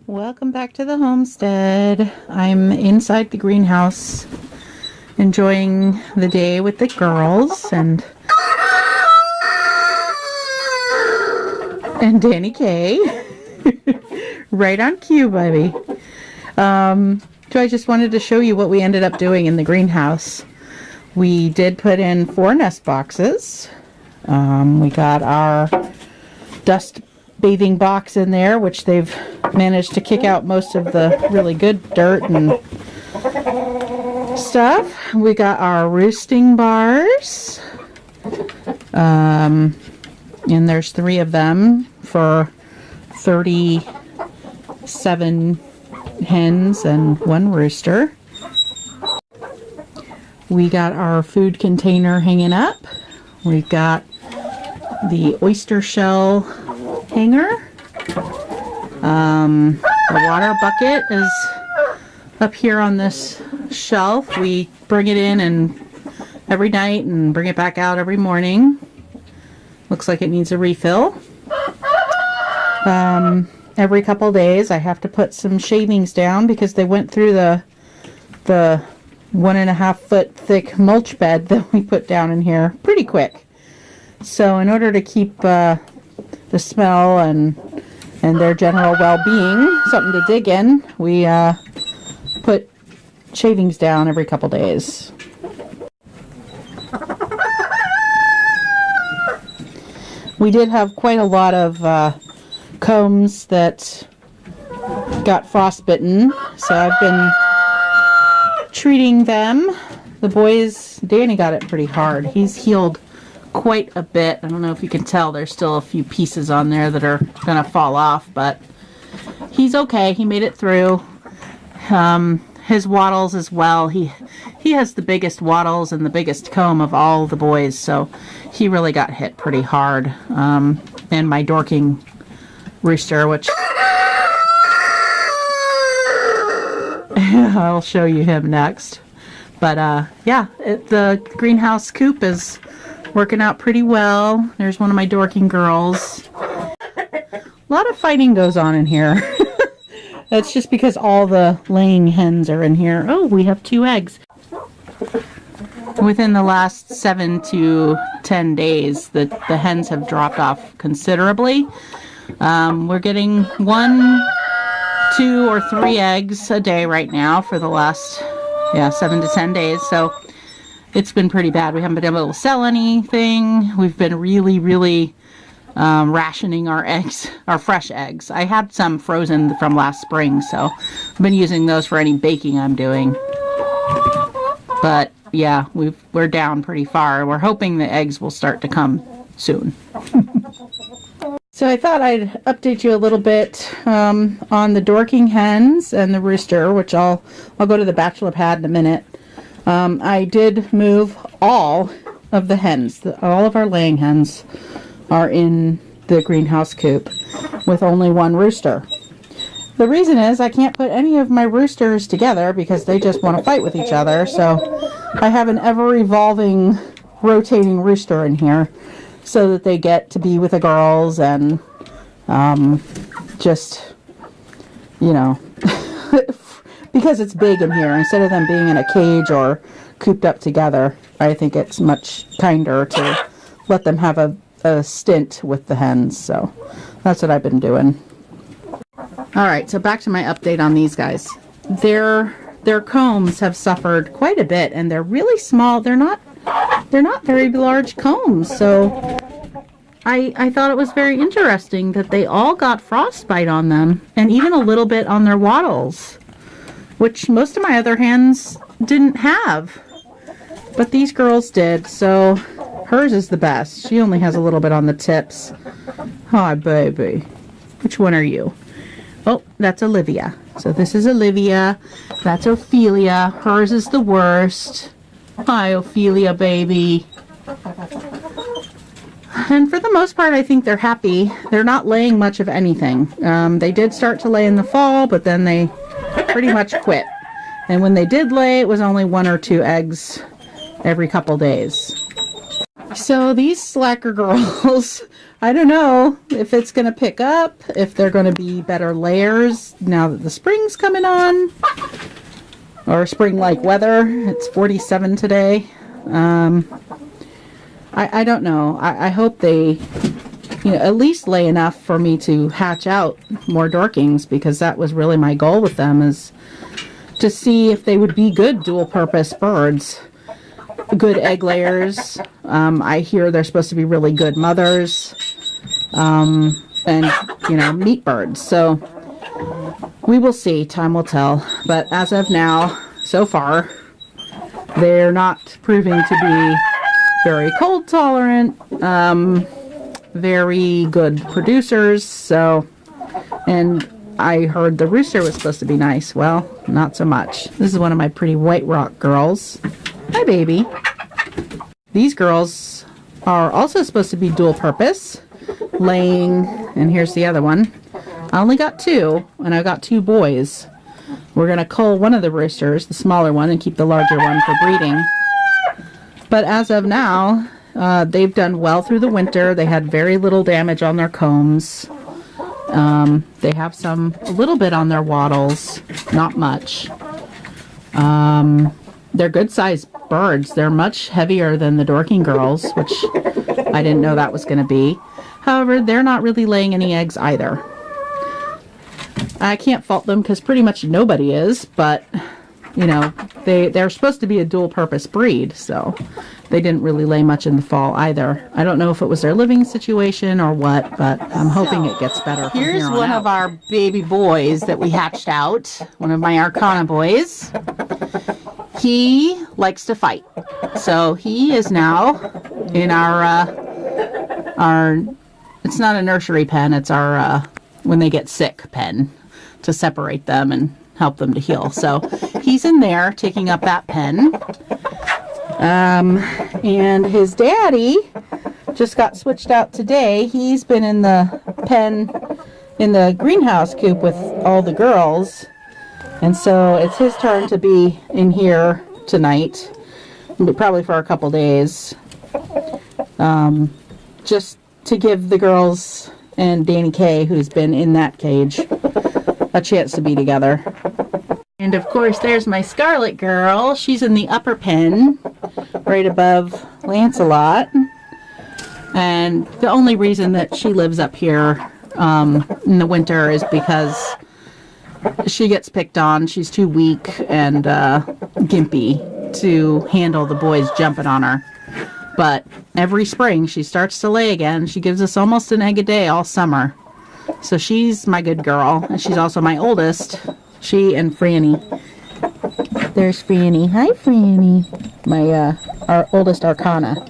Welcome back to the homestead. I'm inside the greenhouse enjoying the day with the girls and Danny K. Right on cue, baby. So I just wanted to show you what we ended up doing in the greenhouse. We did put in 4 nest boxes. We got our dust bathing box in there, which they've managed to kick out most of the really good dirt and stuff. We got our roosting bars. And there's 3 of them for 37 hens and 1 rooster. We got our food container hanging up. We've got the oyster shell hanger. The water bucket is up here on this shelf. We bring it in and every night and bring it back out every morning. Looks like it needs a refill. Every couple days I have to put some shavings down because they went through the 1.5 foot thick mulch bed that we put down in here pretty quick. So in order to keep the smell and their general well-being something to dig in, we put shavings down every couple days. We did have quite a lot of combs that got frostbitten, so I've been treating them. The boys, Danny got it pretty hard. He's healed quite a bit. I don't know if you can tell, there's still a few pieces on there that are gonna fall off, but he's okay. He made it through. His wattles as well. He has the biggest wattles and the biggest comb of all the boys, so he really got hit pretty hard. And my Dorking rooster, which I'll show you him next. But yeah, the greenhouse coop is working out pretty well. There's one of my Dorking girls. A lot of fighting goes on in here. That's just because all the laying hens are in here. Oh, we have 2 eggs. Within the last 7 to 10 days, the hens have dropped off considerably. We're getting 1, 2, or 3 eggs a day right now for the last 7 to 10 days. So it's been pretty bad. We haven't been able to sell anything. We've been really rationing our eggs, our fresh eggs. I had some frozen from last spring, so I've been using those for any baking I'm doing. But yeah, we're down pretty far. We're hoping the eggs will start to come soon. So I thought I'd update you a little bit on the Dorking hens and the rooster, which I'll go to the Bachelor pad in a minute. I did move all of the hens. All of our laying hens are in the greenhouse coop with only 1 rooster. The reason is I can't put any of my roosters together because they just want to fight with each other. So I have an ever-evolving, rotating rooster in here so that they get to be with the girls and just, you know, because it's big in here, instead of them being in a cage or cooped up together, I think it's much kinder to let them have a stint with the hens. So that's what I've been doing. Alright, so back to my update on these guys. Their combs have suffered quite a bit, and they're really small. They're not very large combs, so I thought it was very interesting that they all got frostbite on them, and even a little bit on their wattles, which most of my other hens didn't have, but these girls did. So hers is the best. She only has a little bit on the tips. Hi, baby. Which one are you? Oh, that's Olivia. So this is Olivia. That's Ophelia. Hers is the worst. Hi, Ophelia, baby. And for the most part, I think they're happy. They're not laying much of anything. They did start to lay in the fall, but then they pretty much quit. And when they did lay, it was only 1 or 2 eggs every couple days. So these slacker girls I don't know if it's going to pick up, if they're going to be better layers now that the spring's coming on, or spring-like weather. It's 47 today. I don't know. I hope they, at least lay enough for me to hatch out more Dorkings, because that was really my goal with them, is to see if they would be good dual-purpose birds. Good egg layers. I hear they're supposed to be really good mothers, and meat birds. So we will see. Time will tell. But as of now, so far, they're not proving to be very cold tolerant, very good producers. So, and I heard the rooster was supposed to be nice. Well, not so much. This is one of my pretty white rock girls. Hi, baby. These girls are also supposed to be dual purpose, laying, and here's the other one. I only got 2, and I got 2 boys. We're going to cull one of the roosters, the smaller one, and keep the larger one for breeding. But as of now, they've done well through the winter. They had very little damage on their combs. They have a little bit on their wattles, not much. They're good-sized birds. They're much heavier than the Dorking girls, which I didn't know that was going to be. However, they're not really laying any eggs either. I can't fault them because pretty much nobody is, but, they're supposed to be a dual-purpose breed, so they didn't really lay much in the fall either. I don't know if it was their living situation or what, but I'm hoping it gets better from here on out. Here's one of our baby boys that we hatched out, one of my Arcana boys. He likes to fight, so he is now in our it's not a nursery pen, it's our when they get sick pen, to separate them and help them to heal. So he's in there taking up that pen, and his daddy just got switched out today. He's been in the pen in the greenhouse coop with all the girls. And so it's his turn to be in here tonight, probably for a couple days, just to give the girls and Danny Kay, who's been in that cage, a chance to be together. And of course, there's my Scarlet girl. She's in the upper pen, right above Lancelot. And the only reason that she lives up here in the winter is because she gets picked on. She's too weak and gimpy to handle the boys jumping on her. But every spring she starts to lay again. She gives us almost an egg a day all summer. So she's my good girl, and she's also my oldest. She and Franny. There's Franny. Hi, Franny. Our oldest Arcana.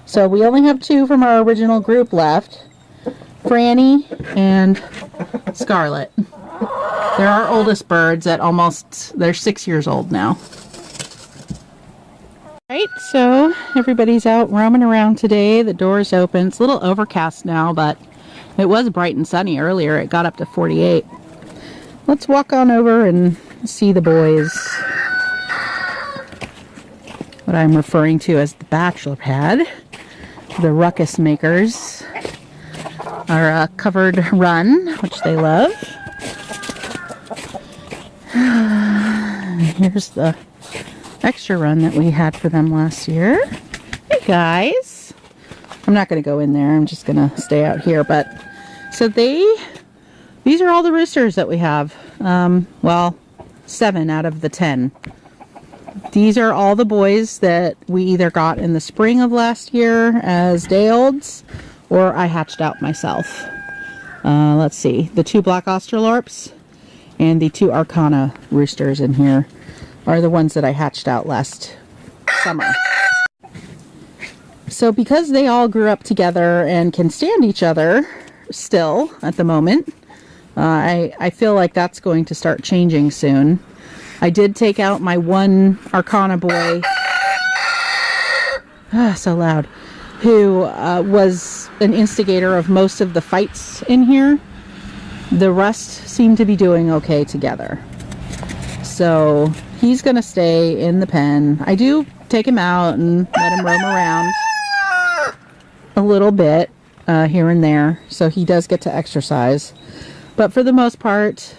So we only have 2 from our original group left. Franny and Scarlet. They're our oldest birds they're 6 years old now. Right, so everybody's out roaming around today. The door's open. It's a little overcast now, but it was bright and sunny earlier. It got up to 48. Let's walk on over and see the boys. What I'm referring to as the Bachelor pad. The ruckus makers. Our covered run, which they love. Here's the extra run that we had for them last year. Hey guys. I'm not going to go in there. I'm just going to stay out here. But so these are all the roosters that we have. Well, 7 out of the 10. These are all the boys that we either got in the spring of last year as day-olds, or I hatched out myself. Let's see. The 2 black Australorps and the 2 Arcana roosters in here are the ones that I hatched out last summer. So because they all grew up together and can stand each other still at the moment, I feel like that's going to start changing soon. I did take out my 1 Arcana boy, so loud, who was an instigator of most of the fights in here. The rest seem to be doing okay together. So he's going to stay in the pen. I do take him out and let him roam around a little bit. here and there, so he does get to exercise. But for the most part,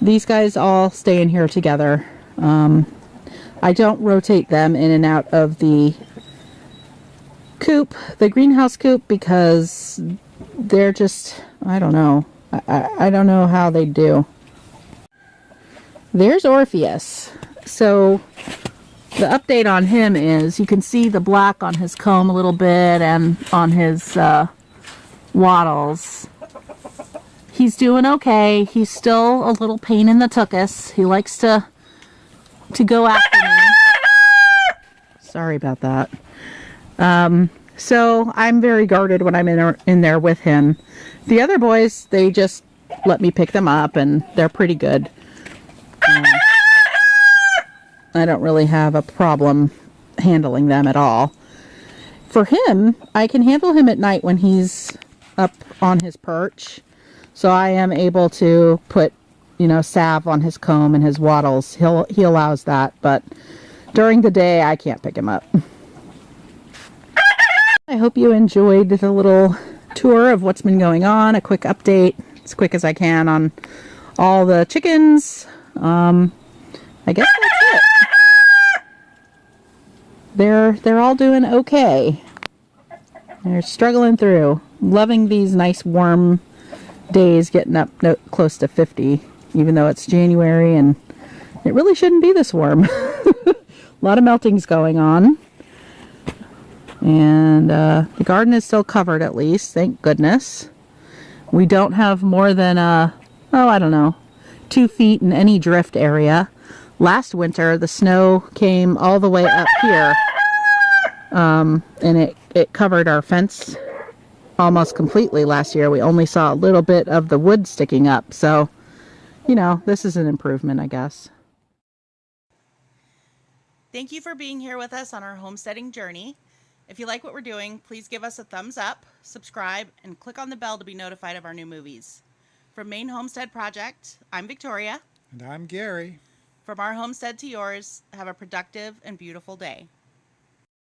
these guys all stay in here together. I don't rotate them in and out of the coop, the greenhouse coop, because they're just, I don't know. I don't know how they do. There's Orpheus. So the update on him is you can see the black on his comb a little bit and on his wattles. He's doing okay. He's still a little pain in the tuchus. He likes to go after me. Sorry about that. So I'm very guarded when I'm in there with him. The other boys, they just let me pick them up, and they're pretty good. I don't really have a problem handling them at all. For him, I can handle him at night when he's up on his perch. So I am able to put, salve on his comb and his wattles. He allows that, but during the day I can't pick him up. I hope you enjoyed the little tour of what's been going on, a quick update, as quick as I can on all the chickens. I guess that's it. They're all doing okay. They're struggling through. Loving these nice warm days, getting up close to 50, even though it's January and it really shouldn't be this warm. A lot of melting's going on. And the garden is still covered, at least, thank goodness. We don't have more than, I don't know, 2 feet in any drift area. Last winter, the snow came all the way up here, and it covered our fence almost completely last year. We only saw a little bit of the wood sticking up, so, this is an improvement, I guess. Thank you for being here with us on our homesteading journey. If you like what we're doing, please give us a thumbs up, subscribe, and click on the bell to be notified of our new movies. From Maine.Homestead.Project, I'm Victoria. And I'm Gary. From our homestead to yours, have a productive and beautiful day.